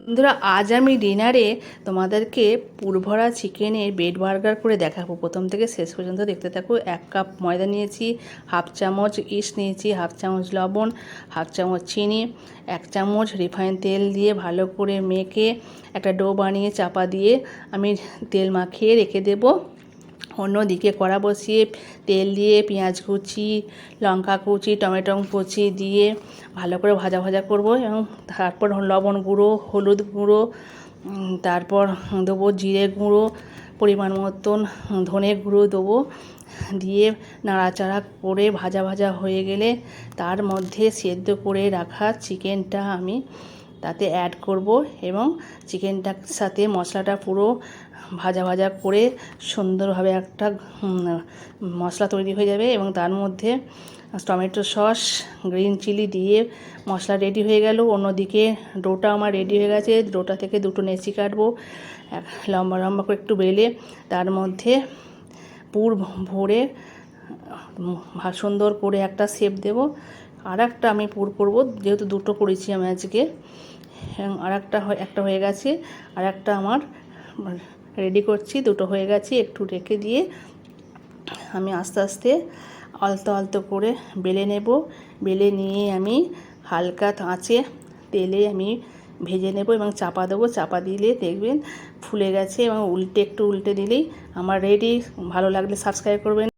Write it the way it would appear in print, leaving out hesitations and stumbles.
বন্ধুরা, আজ আমি ডিনারে তোমাদেরকে পুরভরা চিকেনের বেড বার্গার করে দেখাবো। প্রথম থেকে শেষ পর্যন্ত দেখতে থাকো। 1 কাপ ময়দা নিয়েছি, হাফ চামচ ইস্ট নিয়েছি, হাফ চামচ লবণ, হাফ চামচ চিনি, 1 চামচ রিফাইন তেল দিয়ে ভালো করে মেখে একটা ডো বানিয়ে চাপা দিয়ে আমি তেল মাখিয়ে রেখে দেবো। অন্যদিকে কড়া বসিয়ে তেল দিয়ে পেঁয়াজ কুচি, লঙ্কা কুচি, টমেটো কুচি দিয়ে ভালো করে ভাজা ভাজা করব এবং তারপর লবণ গুঁড়ো, হলুদ গুঁড়ো, তারপর দেবো জিরে গুঁড়ো, পরিমাণ মতন ধনে গুঁড়ো দেবো। দিয়ে নাড়াচাড়া করে ভাজা ভাজা হয়ে গেলে তার মধ্যে সেদ্ধ করে রাখা চিকেনটা আমি তাতে অ্যাড করব এবং চিকেনটার সাথে মশলাটা পুরো ভাজা ভাজা করে সুন্দরভাবে একটা মশলা তৈরি হয়ে যাবে এবং তার মধ্যে টমেটো সস, গ্রিন চিলি দিয়ে মশলা রেডি হয়ে গেল। অন্যদিকে ডোটা আমার রেডি হয়ে গেছে। ডোটা থেকে দুটো নেচি কাটবো, লম্বা লম্বা করে একটু বেলে তার মধ্যে পুর ভরে সুন্দর করে একটা শেপ দেব। আর একটা আমি পুর করব, যেহেতু দুটো করেছি আমি আজকে। আর একটা হয়ে গেছে, আর একটা আমার রেডি করছি। দুটো হয়ে গেছে, একটু রেখে দিয়ে আমি আস্তে আস্তে আলতো আলতো করে বেলে নেব। বেলে নিয়ে আমি হালকা আঁচে তেলে আমি ভেজে নেব এবং চাপা দেবো। চাপা দিলে দেখবেন ফুলে গেছে এবং একটু উল্টে দিলেই আমার রেডি। ভালো লাগলে সাবস্ক্রাইব করবেন।